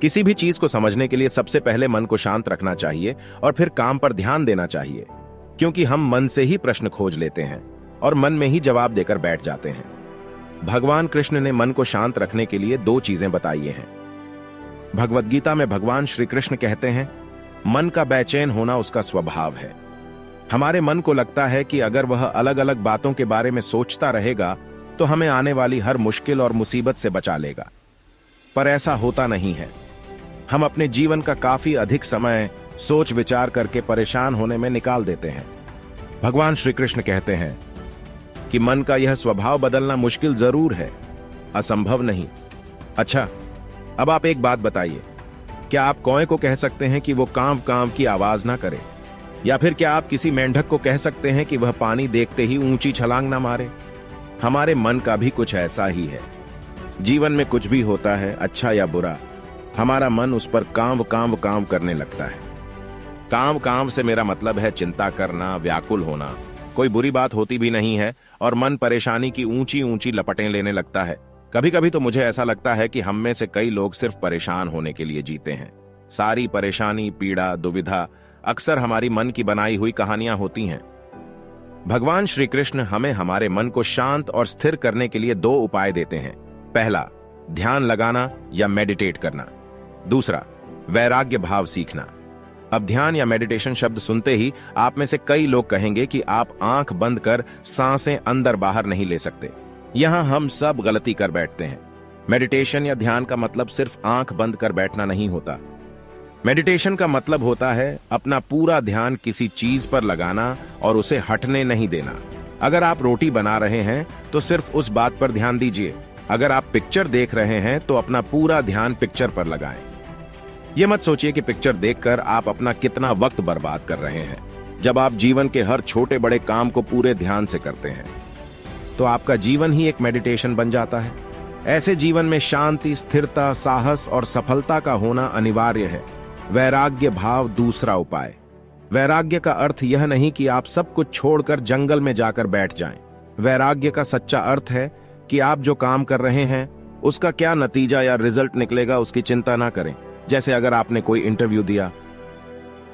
किसी भी चीज को समझने के लिए सबसे पहले मन को शांत रखना चाहिए और फिर काम पर ध्यान देना चाहिए, क्योंकि हम मन से ही प्रश्न खोज लेते हैं और मन में ही जवाब देकर बैठ जाते हैं। भगवान कृष्ण ने मन को शांत रखने के लिए 2 चीजें बताई हैं। भगवद गीता में भगवान श्री कृष्ण कहते हैं, मन का बेचैन होना उसका स्वभाव है। हमारे मन को लगता है कि अगर वह अलग अलग बातों के बारे में सोचता रहेगा तो हमें आने वाली हर मुश्किल और मुसीबत से बचा लेगा, पर ऐसा होता नहीं है। हम अपने जीवन का काफी अधिक समय सोच विचार करके परेशान होने में निकाल देते हैं। भगवान श्री कृष्ण कहते हैं कि मन का यह स्वभाव बदलना मुश्किल जरूर है, असंभव नहीं। अच्छा, अब आप एक बात बताइए, क्या आप कौए को कह सकते हैं कि वो कांव कांव की आवाज ना करे? या फिर क्या आप किसी मेंढक को कह सकते हैं कि वह पानी देखते ही ऊंची छलांग ना मारे? हमारे मन का भी कुछ ऐसा ही है। जीवन में कुछ भी होता है, अच्छा या बुरा, हमारा मन उस पर कांव कांव कांव करने लगता है। कांव कांव से मेरा मतलब है चिंता करना, व्याकुल होना। कोई बुरी बात होती भी नहीं है और मन परेशानी की ऊंची ऊंची लपटें लेने लगता है। कभी कभी तो मुझे ऐसा लगता है कि हम में से कई लोग सिर्फ परेशान होने के लिए जीते हैं। सारी परेशानी, पीड़ा, दुविधा अक्सर हमारी मन की बनाई हुई कहानियां होती हैं। भगवान श्री कृष्ण हमें हमारे मन को शांत और स्थिर करने के लिए 2 उपाय देते हैं। पहला, ध्यान लगाना या मेडिटेट करना। दूसरा, वैराग्य भाव सीखना। अब ध्यान या मेडिटेशन शब्द सुनते ही आप में से कई लोग कहेंगे कि आप आंख बंद कर सांसें अंदर बाहर नहीं ले सकते। यहां हम सब गलती कर बैठते हैं। मेडिटेशन या ध्यान का मतलब सिर्फ आंख बंद कर बैठना नहीं होता। मेडिटेशन का मतलब होता है अपना पूरा ध्यान किसी चीज पर लगाना और उसे हटने नहीं देना। अगर आप रोटी बना रहे हैं तो सिर्फ उस बात पर ध्यान दीजिए। अगर आप पिक्चर देख रहे हैं तो अपना पूरा ध्यान पिक्चर पर लगाएं। यह मत सोचिए कि पिक्चर देखकर आप अपना कितना वक्त बर्बाद कर रहे हैं। जब आप जीवन के हर छोटे बड़े काम को पूरे ध्यान से करते हैं तो आपका जीवन ही एक मेडिटेशन बन जाता है। ऐसे जीवन में शांति, स्थिरता, साहस और सफलता का होना अनिवार्य है। वैराग्य भाव दूसरा उपाय। वैराग्य का अर्थ यह नहीं कि आप सब कुछ छोड़कर जंगल में जाकर बैठ जाएं। वैराग्य का सच्चा अर्थ है कि आप जो काम कर रहे हैं उसका क्या नतीजा या रिजल्ट निकलेगा उसकी चिंता ना करें। जैसे अगर आपने कोई इंटरव्यू दिया,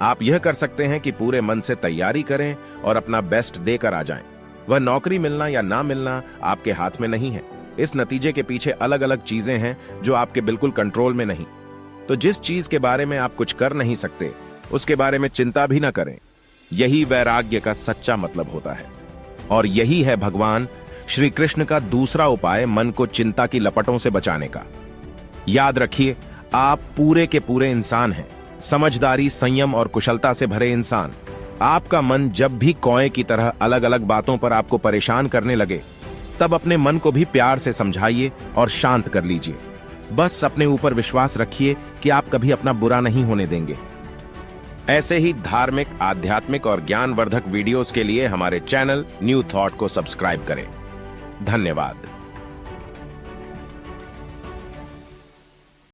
आप यह कर सकते हैं कि पूरे मन से तैयारी करें और अपना बेस्ट देकर आ जाएं। वह नौकरी मिलना या ना मिलना आपके हाथ में नहीं है। इस नतीजे के पीछे अलग अलग चीजें हैं जो आपके बिल्कुल कंट्रोल में नहीं। तो जिस चीज के बारे में आप कुछ कर नहीं सकते उसके बारे में चिंता भी ना करें। यही वैराग्य का सच्चा मतलब होता है। और यही है भगवान श्री कृष्ण का दूसरा उपाय मन को चिंता की लपटों से बचाने का। याद रखिए, आप पूरे के पूरे इंसान हैं, समझदारी, संयम और कुशलता से भरे इंसान। आपका मन जब भी कौए की तरह अलग अलग बातों पर आपको परेशान करने लगे, तब अपने मन को भी प्यार से समझाइए और शांत कर लीजिए। बस अपने ऊपर विश्वास रखिए कि आप कभी अपना बुरा नहीं होने देंगे। ऐसे ही धार्मिक, आध्यात्मिक और ज्ञानवर्धक वीडियोस के लिए हमारे चैनल न्यू थॉट को सब्सक्राइब करें। धन्यवाद।